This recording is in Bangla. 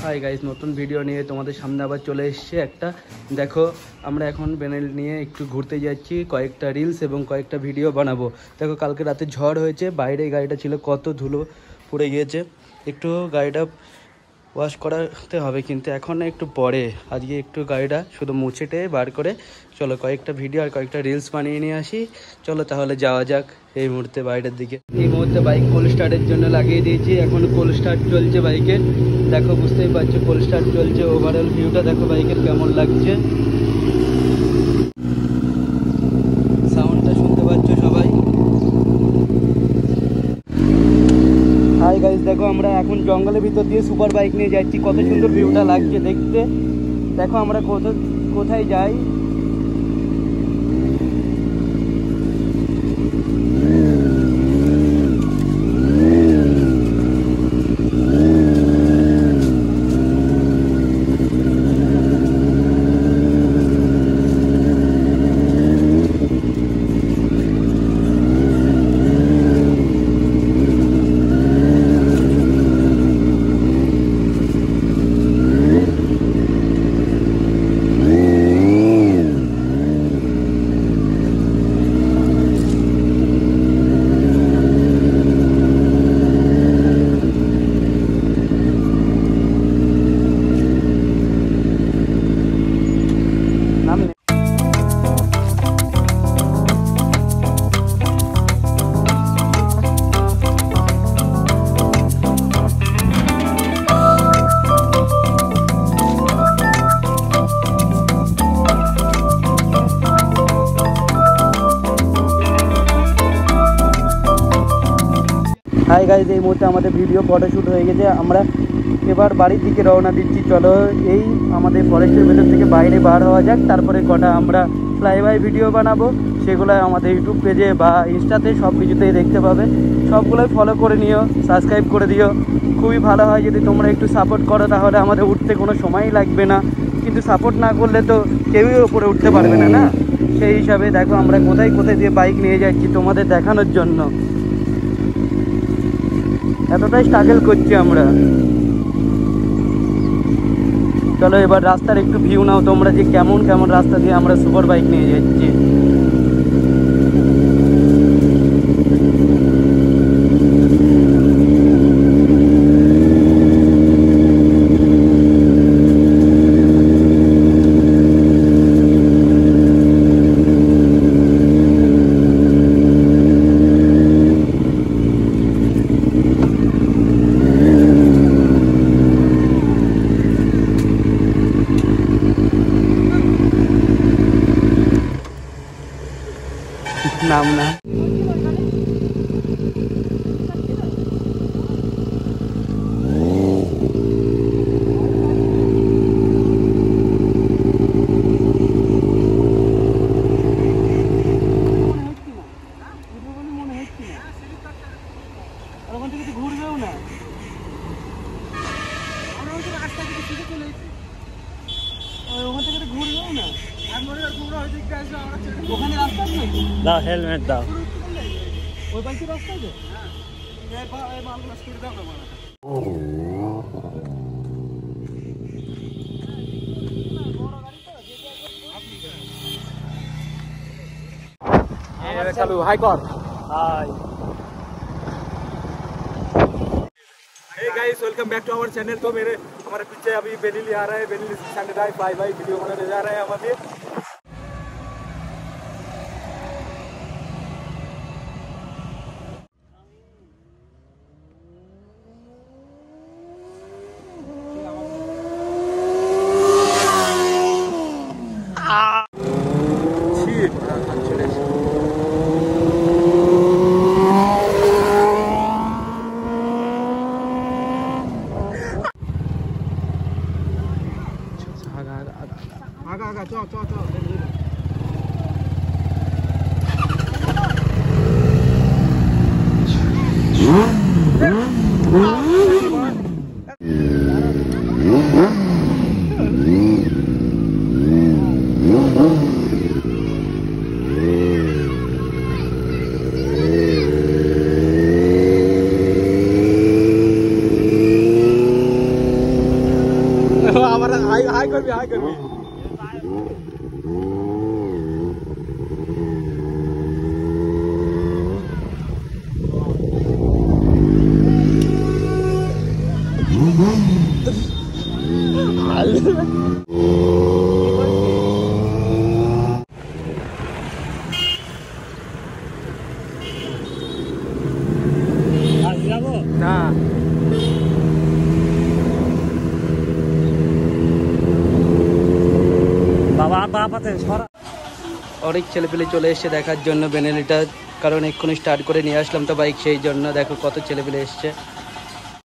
হাই গাইস, নতুন ভিডিও নিয়ে তোমাদের সামনে আবার চলে এসেছে একটা। দেখো আমরা এখন বেনেল নিয়ে একটু ঘুরতে যাচ্ছি, কয়েকটা রিলস এবং কয়েকটা ভিডিও বানাবো। দেখো কালকে রাতে ঝড় হয়েছে, বাইরে গাড়িটা ছিল কত ধুলো পড়ে গিয়েছে। একটু গাড়িটা ওয়াশ করাতে হবে, কিন্তু এখন একটু পরে, আজকে একটু গাড়িটা শুধু মুছেটে বার করে চলো কয়েকটা ভিডিও আর কয়েকটা রিলস বানিয়ে নিয়ে আসি। চলো তাহলে যাওয়া যাক এই মুহূর্তে বাইরের দিকে। এই মুহূর্তে বাইক কোল্ড স্টার্টের জন্য লাগিয়ে দিয়েছি, এখন কোল্ড স্টার্ট চলছে বাইকের। দেখো বুঝতেই পারছো কোল্ড স্টার্ট চলছে। ওভারঅল ভিউটা দেখো বাইকের কেমন লাগছে, সাউন্ডটা শুনতে পাচ্ছ সবাই। হাই গাইস, দেখো আমরা এখন জঙ্গলের ভিতর দিয়ে সুপার বাইক নিয়ে যাচ্ছি, কত সুন্দর ভিউটা লাগছে দেখতে। দেখো আমরা কোথায় যাই। হাই গাইজ, এই মুহূর্তে আমাদের ভিডিও ফটোশ্যুট হয়ে গেছে, আমরা এবার বাড়ির দিকে রওনা দিচ্ছি। চলো এই আমাদের ফরেস্টের ভেতর থেকে বাইরে বার হওয়া যাক, তারপরে কটা আমরা ফ্লাইবাই ভিডিও বানাবো, সেগুলো আমাদের ইউটিউব পেজে বা ইনস্টাতে সব কিছুতেই দেখতে পাবে। সবগুলোই ফলো করে নিও, সাবস্ক্রাইব করে দিও। খুবই ভালো হয় যদি তোমরা একটু সাপোর্ট করো, তাহলে আমাদের উঠতে কোনো সময়ই লাগবে না। কিন্তু সাপোর্ট না করলে তো কেউই ওপরে উঠতে পারবে না, না? সেই হিসাবে দেখো আমরা কোথায় কোথায় দিয়ে বাইক নিয়ে যাচ্ছি তোমাদের দেখানোর জন্য। এতটাই স্ট্রাগল করছি আমরা। চলো এবার রাস্তার একটু ভিউ নাও তোমরা, যে কেমন কেমন রাস্তা দিয়ে আমরা সুপার বাইক নিয়ে যাচ্ছি। নাম না ঘুরবেও না, ওখান থেকে ঘুরবেও না। ওখানে রাস্তা আছে, দাও হেলমেট দাও। ওই পাশে রাস্তা আছে, চালু হাই কর। Hi Hey guys, welcome back to our channel। तो हमारे पीछे अभी बेनिली आ रहा है, Benelli stand drive by by video बनाने जा रहे हैं हम अभी। आगा चो चो चो আমার হাই হাই করবি হাই করবি না বাবা বাবাতে ছড়া অনেক ছেলেপেলে চলে এসছে দেখার জন্য বেনেলিটা, কারণ এক্ষুনি স্টার্ট করে নিয়ে আসলাম তো বাইক, সেই জন্য দেখো কত ছেলেপেলে এসছে।